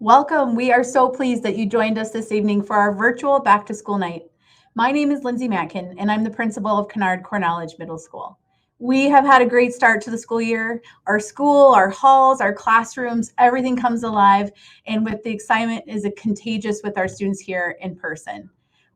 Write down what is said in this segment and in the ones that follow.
Welcome. We are so pleased that you joined us this evening for our virtual back to school night. My name is Lindsay Matkin, and I'm the principal of Kinard Cornellage Middle School. We have had a great start to the school year. Our school, our halls, our classrooms, everything comes alive, and with the excitement is contagious with our students here in person.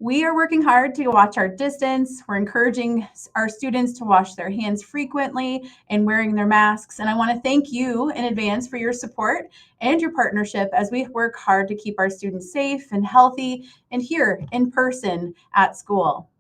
We are working hard to watch our distance. We're encouraging our students to wash their hands frequently and wearing their masks. And I want to thank you in advance for your support and your partnership as we work hard to keep our students safe and healthy and here in person at school.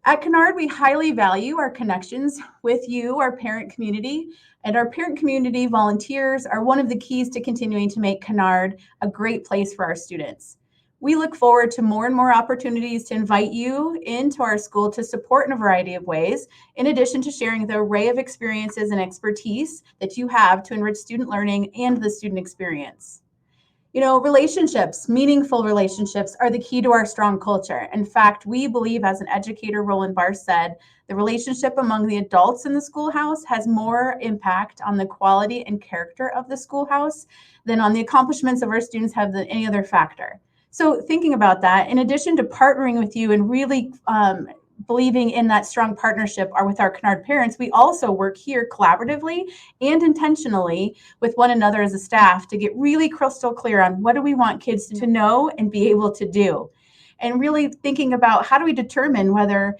At Kinard, we highly value our connections with you, our parent community, and our parent community volunteers are one of the keys to continuing to make Kinard a great place for our students. We look forward to more and more opportunities to invite you into our school to support in a variety of ways, in addition to sharing the array of experiences and expertise that you have to enrich student learning and the student experience. You know, relationships, meaningful relationships are the key to our strong culture. In fact, we believe, as an educator, Roland Barr said, the relationship among the adults in the schoolhouse has more impact on the quality and character of the schoolhouse than on the accomplishments of our students have than any other factor. So thinking about that, in addition to partnering with you and really believing in that strong partnership are with our Kinard parents, we also work here collaboratively and intentionally with one another as a staff to get really crystal clear on what do we want kids to know and be able to do. And really thinking about how do we determine whether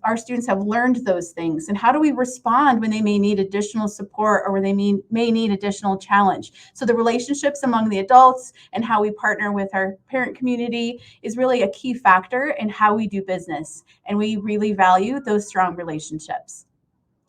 our students have learned those things, and how do we respond when they may need additional support or when they may need additional challenge. So the relationships among the adults and how we partner with our parent community is really a key factor in how we do business. And we really value those strong relationships.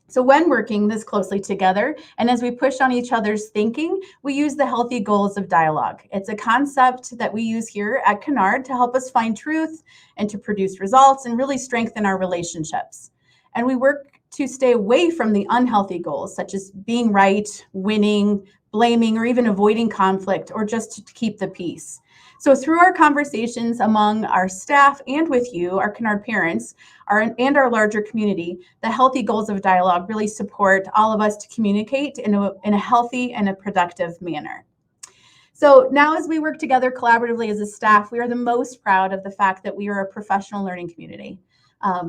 So when working this closely together, and as we push on each other's thinking, we use the healthy goals of dialogue. It's a concept that we use here at Kinard to help us find truth and to produce results and really strengthen our relationships. And we work to stay away from the unhealthy goals, such as being right, winning, blaming, or even avoiding conflict, or just to keep the peace. So through our conversations among our staff and with you, our Kinard parents, and our larger community, the healthy goals of dialogue really support all of us to communicate in a healthy and a productive manner. So now as we work together collaboratively as a staff, we are the most proud of the fact that we are a professional learning community.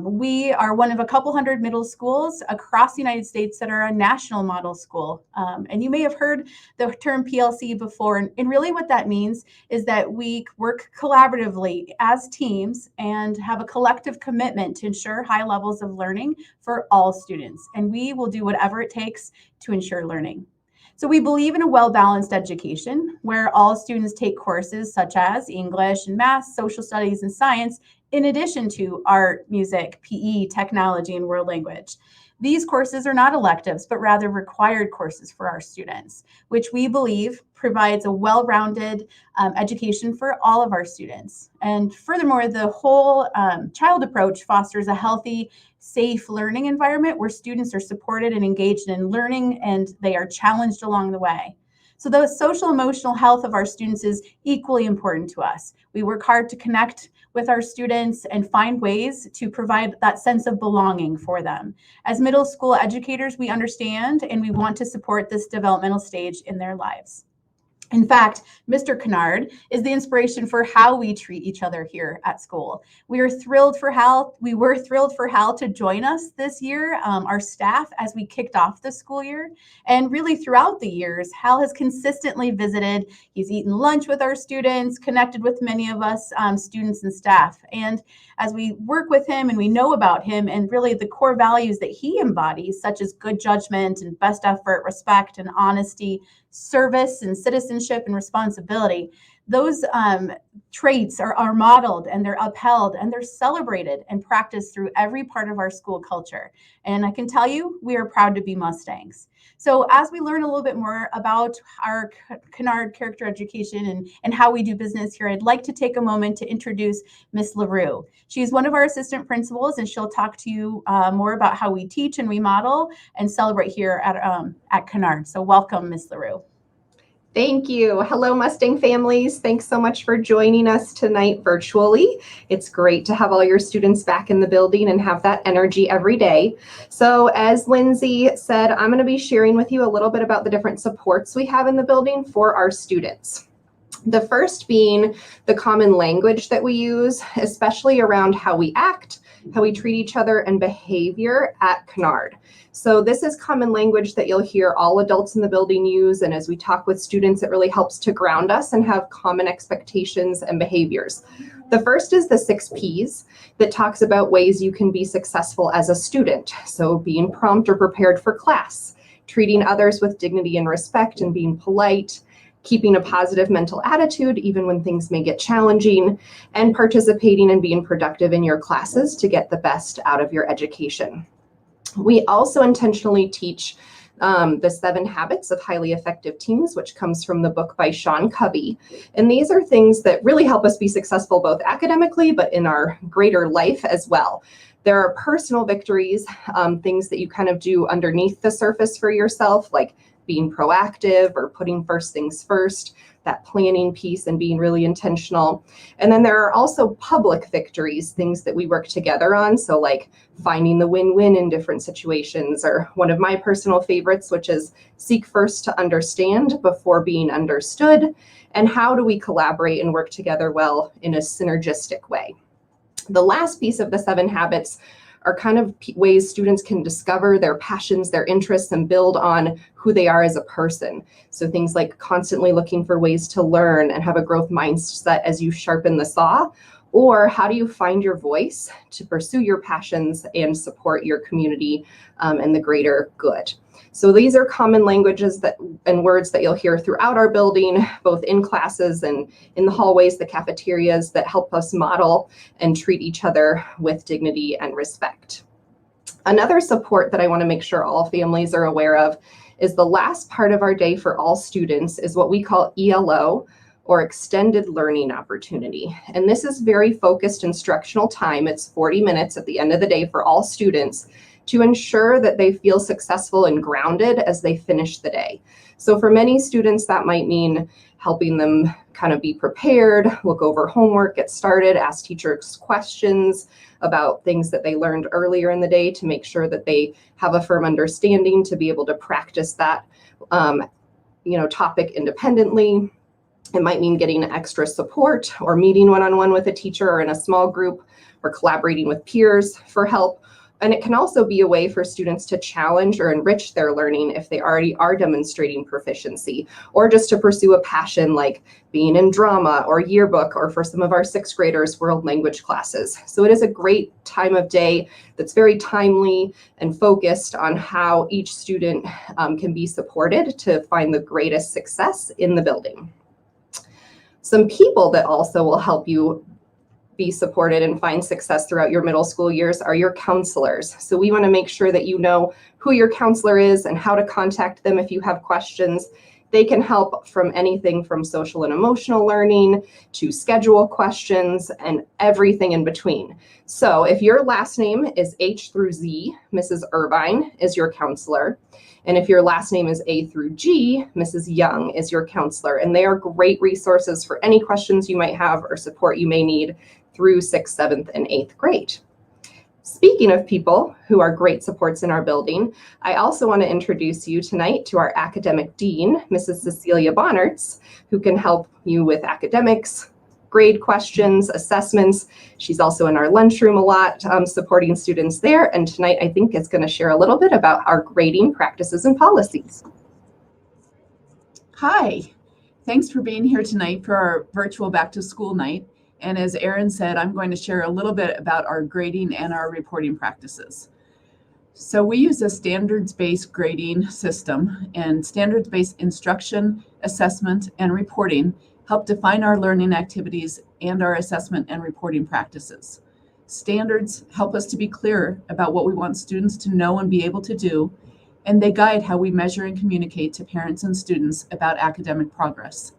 We are one of a couple hundred middle schools across the United States that are a national model school. And you may have heard the term PLC before. And really what that means is that we work collaboratively as teams and have a collective commitment to ensure high levels of learning for all students. And we will do whatever it takes to ensure learning. So we believe in a well-balanced education where all students take courses such as English and math, social studies, and science, in addition to art, music, PE, technology, and world language. These courses are not electives, but rather required courses for our students, which we believe provides a well-rounded education for all of our students. And furthermore, the whole child approach fosters a healthy, safe learning environment where students are supported and engaged in learning, and they are challenged along the way. So the social emotional health of our students is equally important to us. We work hard to connect with our students and find ways to provide that sense of belonging for them. As middle school educators, we understand and we want to support this developmental stage in their lives. In fact, Mr. Kinard is the inspiration for how we treat each other here at school. We were thrilled for Hal to join us this year, our staff, as we kicked off the school year. And really throughout the years, Hal has consistently visited. He's eaten lunch with our students, connected with many of us students and staff. And as we work with him and we know about him and really the core values that he embodies, such as good judgment and best effort, respect and honesty, service and citizenship and responsibility, those traits are modeled and they're upheld and they're celebrated and practiced through every part of our school culture. And I can tell you, we are proud to be Mustangs. So as we learn a little bit more about our Kinard character education and how we do business here, I'd like to take a moment to introduce Miss LaRue. She's one of our assistant principals, and she'll talk to you more about how we teach and we model and celebrate here at Kinard. So welcome, Miss LaRue. Thank you. Hello, Mustang families. Thanks so much for joining us tonight virtually. It's great to have all your students back in the building and have that energy every day. So as Lindsay said, I'm going to be sharing with you a little bit about the different supports we have in the building for our students. The first being the common language that we use, especially around how we act, how we treat each other, and behavior at Kinard. So this is common language that you'll hear all adults in the building use, and as we talk with students, it really helps to ground us and have common expectations and behaviors. The first is the 6 Ps that talks about ways you can be successful as a student. So being prompt or prepared for class, treating others with dignity and respect and being polite, keeping a positive mental attitude even when things may get challenging, and participating and being productive in your classes to get the best out of your education. We also intentionally teach the 7 Habits of Highly Effective Teams, which comes from the book by Sean Covey. And these are things that really help us be successful both academically, but in our greater life as well. There are personal victories, things that you kind of do underneath the surface for yourself, like being proactive or putting first things first, that planning piece and being really intentional. And then there are also public victories, things that we work together on. So like finding the win-win in different situations, or one of my personal favorites, which is seek first to understand before being understood. And how do we collaborate and work together well in a synergistic way? The last piece of the 7 habits are kind of ways students can discover their passions, their interests, and build on who they are as a person. So things like constantly looking for ways to learn and have a growth mindset as you sharpen the saw, or how do you find your voice to pursue your passions and support your community and the greater good. So these are common languages and words that you'll hear throughout our building, both in classes and in the hallways, the cafeterias, that help us model and treat each other with dignity and respect. Another support that I want to make sure all families are aware of is the last part of our day for all students is what we call ELO, or extended learning opportunity. And this is very focused instructional time. It's 40 minutes at the end of the day for all students to ensure that they feel successful and grounded as they finish the day. So for many students, that might mean helping them kind of be prepared, look over homework, get started, ask teachers questions about things that they learned earlier in the day to make sure that they have a firm understanding to be able to practice that topic independently. It might mean getting extra support or meeting one-on-one with a teacher or in a small group, or collaborating with peers for help. And it can also be a way for students to challenge or enrich their learning if they already are demonstrating proficiency, or just to pursue a passion like being in drama or yearbook, or for some of our 6th graders, world language classes. So it is a great time of day that's very timely and focused on how each student can be supported to find the greatest success in the building. Some people that also will help you be supported and find success throughout your middle school years are your counselors. So we want to make sure that you know who your counselor is and how to contact them if you have questions. They can help from anything from social and emotional learning to schedule questions and everything in between. So if your last name is H through Z, Mrs. Irvine is your counselor. And if your last name is A through G, Mrs. Young is your counselor. And they are great resources for any questions you might have or support you may need through 6th, 7th, and 8th grade. Speaking of people who are great supports in our building, I also want to introduce you tonight to our academic dean, Mrs. Cecilia Bonnerts, who can help you with academics, grade questions, assessments. She's also in our lunchroom a lot, supporting students there. And tonight, I think, is going to share a little bit about our grading practices and policies. Hi, thanks for being here tonight for our virtual back to school night. And as Erin said, I'm going to share a little bit about our grading and our reporting practices. So we use a standards-based grading system, and standards-based instruction, assessment, and reporting help define our learning activities and our assessment and reporting practices. Standards help us to be clear about what we want students to know and be able to do, and they guide how we measure and communicate to parents and students about academic progress.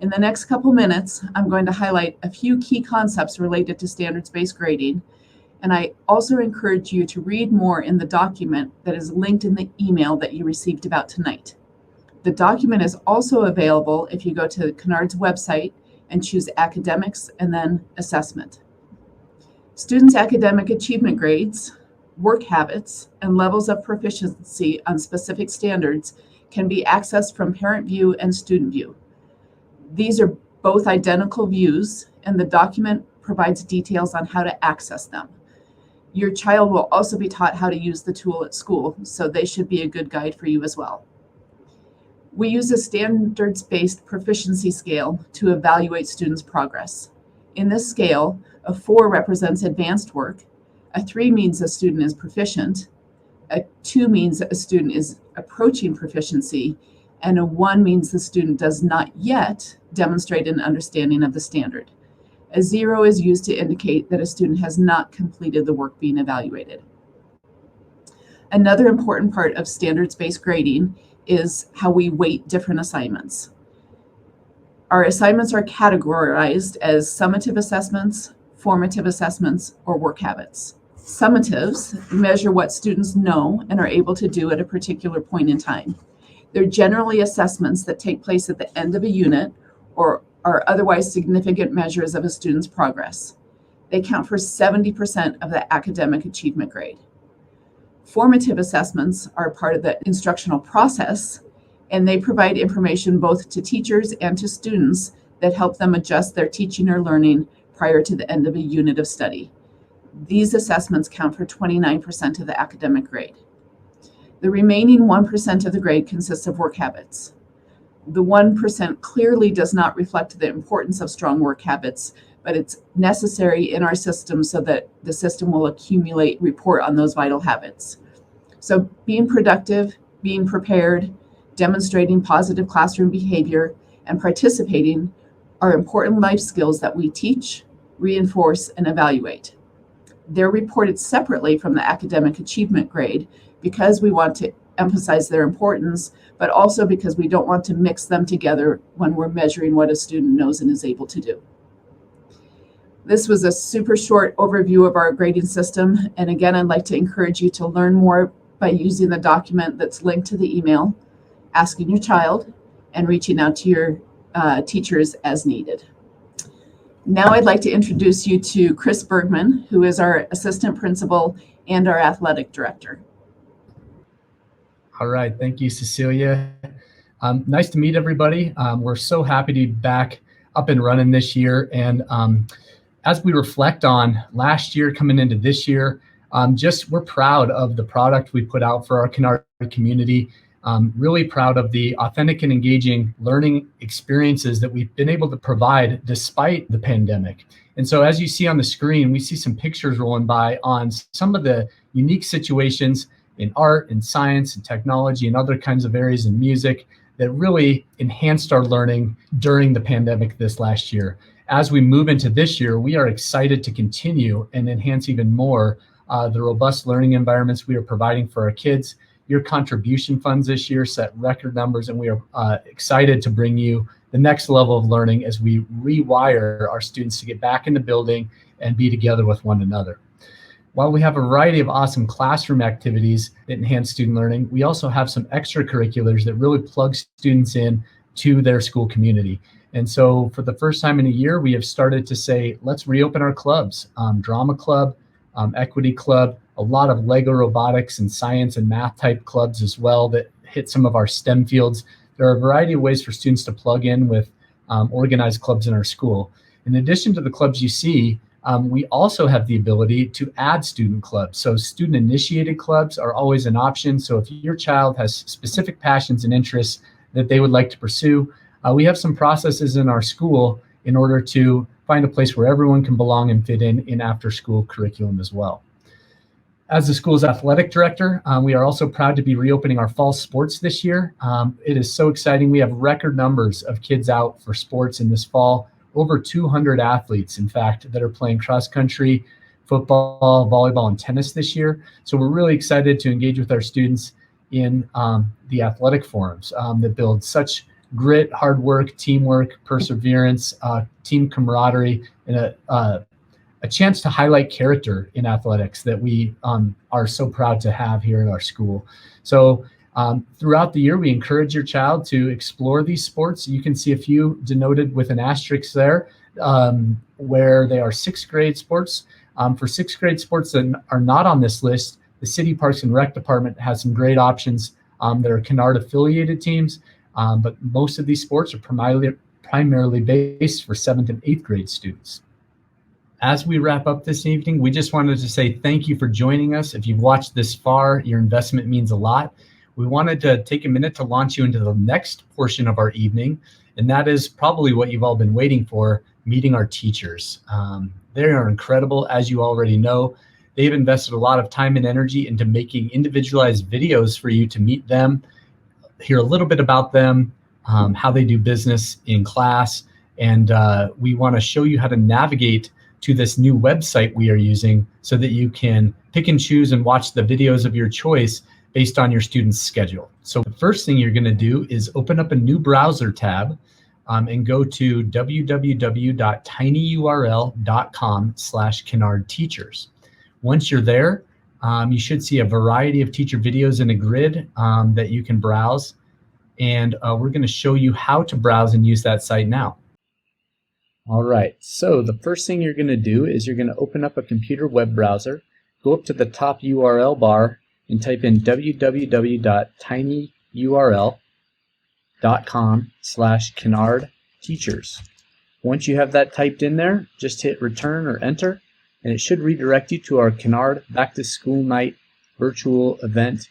In the next couple minutes, I'm going to highlight a few key concepts related to standards-based grading, and I also encourage you to read more in the document that is linked in the email that you received about tonight. The document is also available if you go to Kinard's website and choose Academics and then Assessment. Students' academic achievement grades, work habits, and levels of proficiency on specific standards can be accessed from Parent View and Student View. These are both identical views, and the document provides details on how to access them. Your child will also be taught how to use the tool at school, so they should be a good guide for you as well. We use a standards-based proficiency scale to evaluate students' progress. In this scale, a 4 represents advanced work, a 3 means a student is proficient, a 2 means a student is approaching proficiency, and a 1 means the student does not yet demonstrate an understanding of the standard. A 0 is used to indicate that a student has not completed the work being evaluated. Another important part of standards-based grading is how we weight different assignments. Our assignments are categorized as summative assessments, formative assessments, or work habits. Summatives measure what students know and are able to do at a particular point in time. They're generally assessments that take place at the end of a unit or are otherwise significant measures of a student's progress. They count for 70% of the academic achievement grade. Formative assessments are part of the instructional process, and they provide information both to teachers and to students that help them adjust their teaching or learning prior to the end of a unit of study. These assessments count for 29% of the academic grade. The remaining 1% of the grade consists of work habits. The 1% clearly does not reflect the importance of strong work habits, but it's necessary in our system so that the system will accumulate report on those vital habits. So being productive, being prepared, demonstrating positive classroom behavior, and participating are important life skills that we teach, reinforce, and evaluate. They're reported separately from the academic achievement grade because we want to emphasize their importance, but also because we don't want to mix them together when we're measuring what a student knows and is able to do. This was a super short overview of our grading system. And again, I'd like to encourage you to learn more by using the document that's linked to the email, asking your child, and reaching out to your teachers as needed. Now I'd like to introduce you to Chris Bergman, who is our assistant principal and our athletic director. All right, thank you, Cecilia. Nice to meet everybody. We're so happy to be back up and running this year. And as we reflect on last year coming into this year, we're proud of the product we put out for our Kinard community. Really proud of the authentic and engaging learning experiences that we've been able to provide despite the pandemic. And so as you see on the screen, we see some pictures rolling by on some of the unique situations in art and science and technology and other kinds of areas in music that really enhanced our learning during the pandemic this last year. As we move into this year, we are excited to continue and enhance even more the robust learning environments we are providing for our kids. Your contribution funds this year set record numbers, and we are excited to bring you the next level of learning as we rewire our students to get back in the building and be together with one another. While we have a variety of awesome classroom activities that enhance student learning, we also have some extracurriculars that really plug students in to their school community. And so for the first time in a year, we have started to say, let's reopen our clubs, drama club, equity club, a lot of Lego robotics and science and math type clubs as well that hit some of our STEM fields. There are a variety of ways for students to plug in with organized clubs in our school. In addition to the clubs you see, we also have the ability to add student clubs. So student initiated clubs are always an option. So if your child has specific passions and interests that they would like to pursue, we have some processes in our school in order to find a place where everyone can belong and fit in after school curriculum as well. As the school's athletic director, we are also proud to be reopening our fall sports this year. It is so exciting. We have record numbers of kids out for sports in this fall. Over 200 athletes, in fact, that are playing cross country, football, volleyball, and tennis this year. So we're really excited to engage with our students in the athletic forums that build such grit, hard work, teamwork, perseverance, team camaraderie, and a chance to highlight character in athletics that we are so proud to have here in our school. So throughout the year, we encourage your child to explore these sports. You can see a few denoted with an asterisk there, where they are sixth grade sports. For sixth grade sports that are not on this list, the City Parks and Rec Department has some great options that are Kinard affiliated teams, but most of these sports are primarily based for 7th and 8th grade students. As we wrap up this evening, we just wanted to say thank you for joining us. If you've watched this far, your investment means a lot. We wanted to take a minute to launch you into the next portion of our evening, and that is probably what you've all been waiting for, meeting our teachers. They are incredible, as you already know. They've invested a lot of time and energy into making individualized videos for you to meet them, hear a little bit about them, how they do business in class, and we want to show you how to navigate to this new website we are using so that you can pick and choose and watch the videos of your choice based on your student's schedule. So the first thing you're going to do is open up a new browser tab and go to www.tinyurl.com/Kinard Teachers. Once you're there, you should see a variety of teacher videos in a grid that you can browse. And we're going to show you how to browse and use that site now. All right, so the first thing you're going to do is you're going to open up a computer web browser, go up to the top URL bar and type in www.tinyurl.com/Kinard Teachers. Once you have that typed in there, just hit return or enter, and it should redirect you to our Kinard Back to School Night virtual event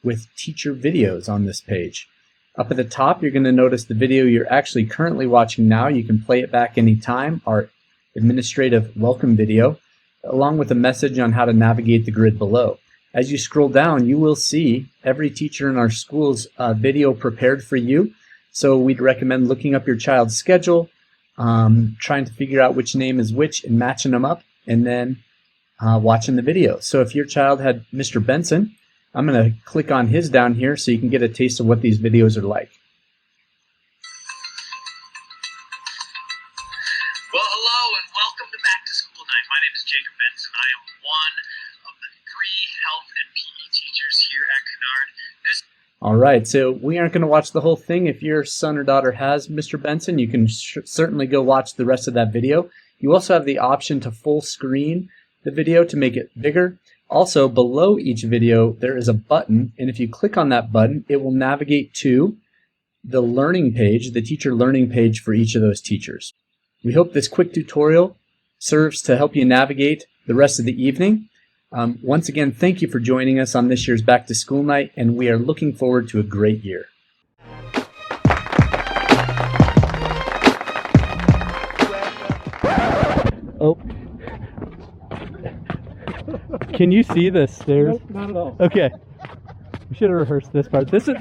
with teacher videos on this page. Up at the top, you're going to notice the video you're actually currently watching now. You can play it back anytime, our administrative welcome video, along with a message on how to navigate the grid below. As you scroll down, you will see every teacher in our school's video prepared for you. So we'd recommend looking up your child's schedule, trying to figure out which name is which and matching them up, and then watching the video. So if your child had Mr. Benson, I'm going to click on his down here so you can get a taste of what these videos are like. Well, hello and welcome to Back to School Night. My name is Jacob Benson. I am one of the 3 health and PE teachers here at Kinard. All right, so we aren't going to watch the whole thing. If your son or daughter has Mr. Benson, you can certainly go watch the rest of that video. You also have the option to full screen the video to make it bigger. Also, below each video, there is a button, and if you click on that button, it will navigate to the learning page, the teacher learning page for each of those teachers. We hope this quick tutorial serves to help you navigate the rest of the evening. Once again, thank you for joining us on this year's Back to School Night, and we are looking forward to a great year. Oh. Can you see the stairs? Nope, not at all. Okay. We should have rehearsed this part. This is